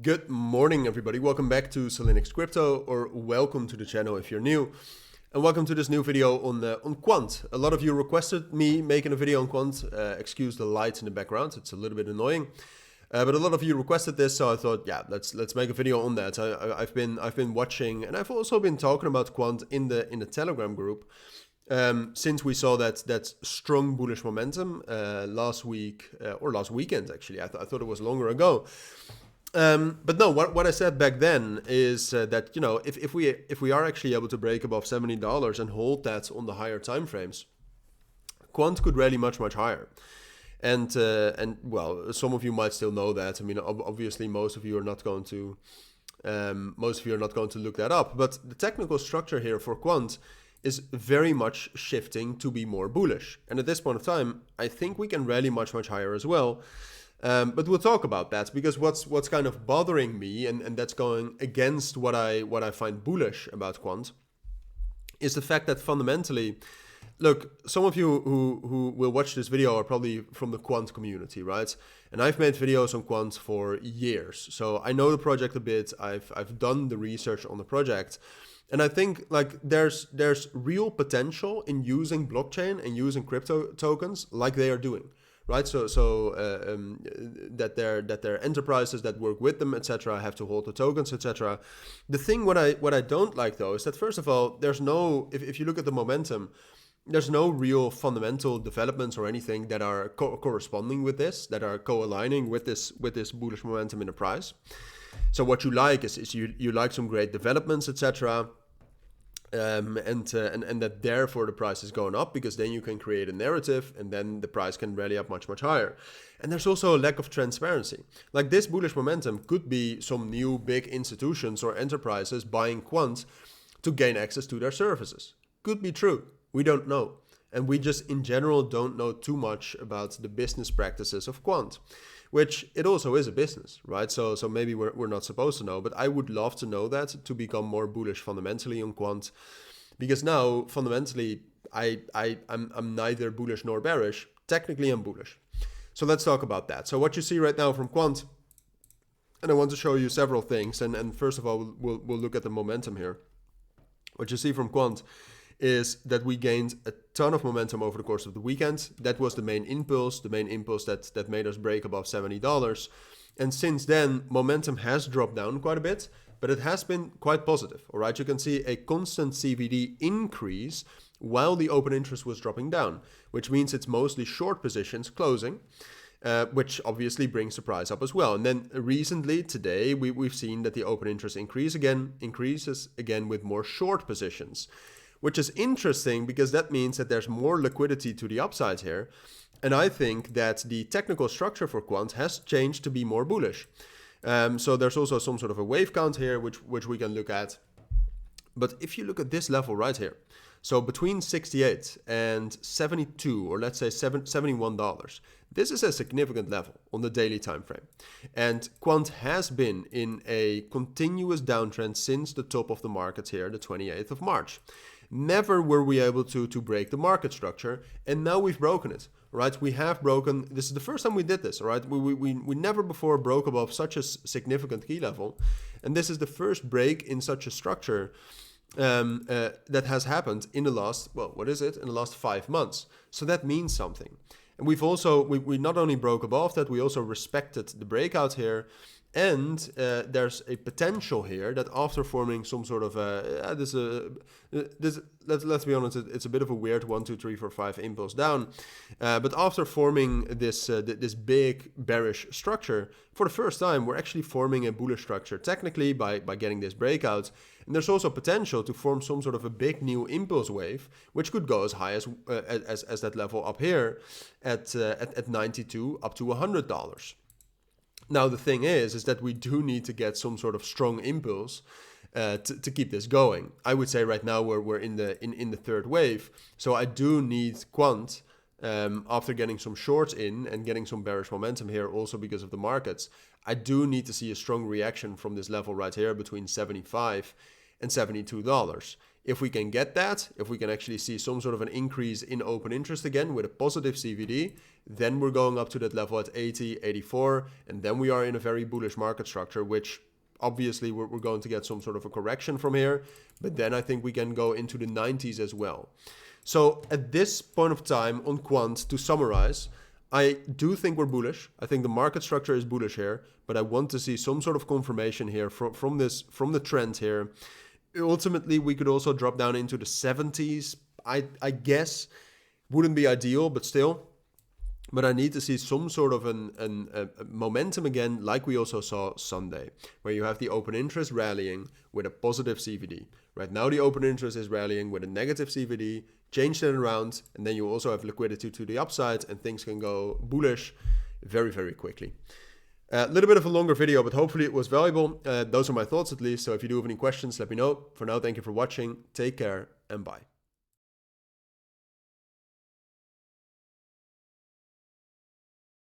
Good morning, everybody. Welcome back to Cilinix Crypto, or welcome to the channel if you're new. And welcome to this new video on Quant. A lot of you requested me making a video on Quant. Excuse the lights in the background; it's a little bit annoying. But a lot of you requested this, so I thought, yeah, let's make a video on that. I've been watching, and I've also been talking about Quant in the Telegram group since we saw that strong bullish momentum last week or last weekend. Actually, I thought it was longer ago. But no, what I said back then is that, you know, if we are actually able to break above $70 and hold that on the higher time frames, Quant could rally much higher. And well, some of you might still know that. I mean, obviously, most of you are not going to look that up. But the technical structure here for Quant is very much shifting to be more bullish. And at this point of time, I think we can rally much higher as well. But we'll talk about that, because what's kind of bothering me, and that's going against what I find bullish about Quant, is the fact that fundamentally, look, some of you who will watch this video are probably from the Quant community, right? And I've made videos on Quant for years, so I know the project a bit. I've done the research on the project, and I think like there's real potential in using blockchain and using crypto tokens like they are doing. Right, so that their enterprises that work with them, etc., have to hold the tokens, etc. The thing what I don't like though is that, first of all, there's no, if you look at the momentum, there's no real fundamental developments or anything that are corresponding with this, that are co-aligning with this bullish momentum in the price. So what you like is you like some great developments, etc. And that therefore the price is going up, because then you can create a narrative and then the price can rally up much higher. And there's also a lack of transparency. Like, this bullish momentum could be some new big institutions or enterprises buying Quant to gain access to their services. Could be true. We don't know. And we just in general don't know too much about the business practices of Quant, which it also is a business, right? So maybe we're not supposed to know, but I would love to know that to become more bullish fundamentally on Quant, because now fundamentally I'm neither bullish nor bearish. Technically I'm bullish. So let's talk about that. So what you see right now from Quant, and I want to show you several things, and first of all we'll look at the momentum here. What you see from Quant is that we gained a ton of momentum over the course of the weekend. That was the main impulse that made us break above $70. And since then, momentum has dropped down quite a bit, but it has been quite positive. All right, you can see a constant CVD increase while the open interest was dropping down, which means it's mostly short positions closing, which obviously brings the price up as well. And then recently, today, we've seen that the open interest increases again with more short positions, which is interesting because that means that there's more liquidity to the upside here. And I think that the technical structure for Quant has changed to be more bullish. So there's also some sort of a wave count here, which we can look at. But if you look at this level right here, so between 68 and 72, or let's say $71, this is a significant level on the daily time frame. And Quant has been in a continuous downtrend since the top of the market here, the 28th of March. Never were we able to break the market structure, and now we've broken it, right? We have broken, this is the first time we did this, right? We never before broke above such a significant key level, and this is the first break in such a structure that has happened in the last, well, what is it? In the last 5 months. So that means something. And we've also, we not only broke above that, we also respected the breakout here. And there's a potential here that after forming some sort of let's be honest, it's a bit of a weird 1, 2, 3, 4, 5 impulse down, but after forming this big bearish structure, for the first time we're actually forming a bullish structure technically by getting this breakout. And there's also potential to form some sort of a big new impulse wave, which could go as high as that level up here at 92 up to $100. Now, the thing is that we do need to get some sort of strong impulse to keep this going. I would say right now we're in the third wave. So I do need Quant, after getting some shorts in and getting some bearish momentum here also because of the markets. I do need to see a strong reaction from this level right here between $75 and $72. If we can get that, if we can actually see some sort of an increase in open interest again with a positive CVD, then we're going up to that level at 80, 84, and then we are in a very bullish market structure, which obviously we're going to get some sort of a correction from here, but then I think we can go into the 90s as well. So at this point of time on Quant, to summarize, I do think we're bullish. I think the market structure is bullish here, but I want to see some sort of confirmation here from the trend here. Ultimately, we could also drop down into the 70s. I guess wouldn't be ideal, but still. But I need to see some sort of a momentum again, like we also saw Sunday, where you have the open interest rallying with a positive CVD. Right now, the open interest is rallying with a negative CVD. Change that around, and then you also have liquidity to the upside, and things can go bullish very, very quickly. A little bit of a longer video, but hopefully it was valuable. Those are my thoughts at least. So if you do have any questions, let me know. For now, thank you for watching. Take care and bye.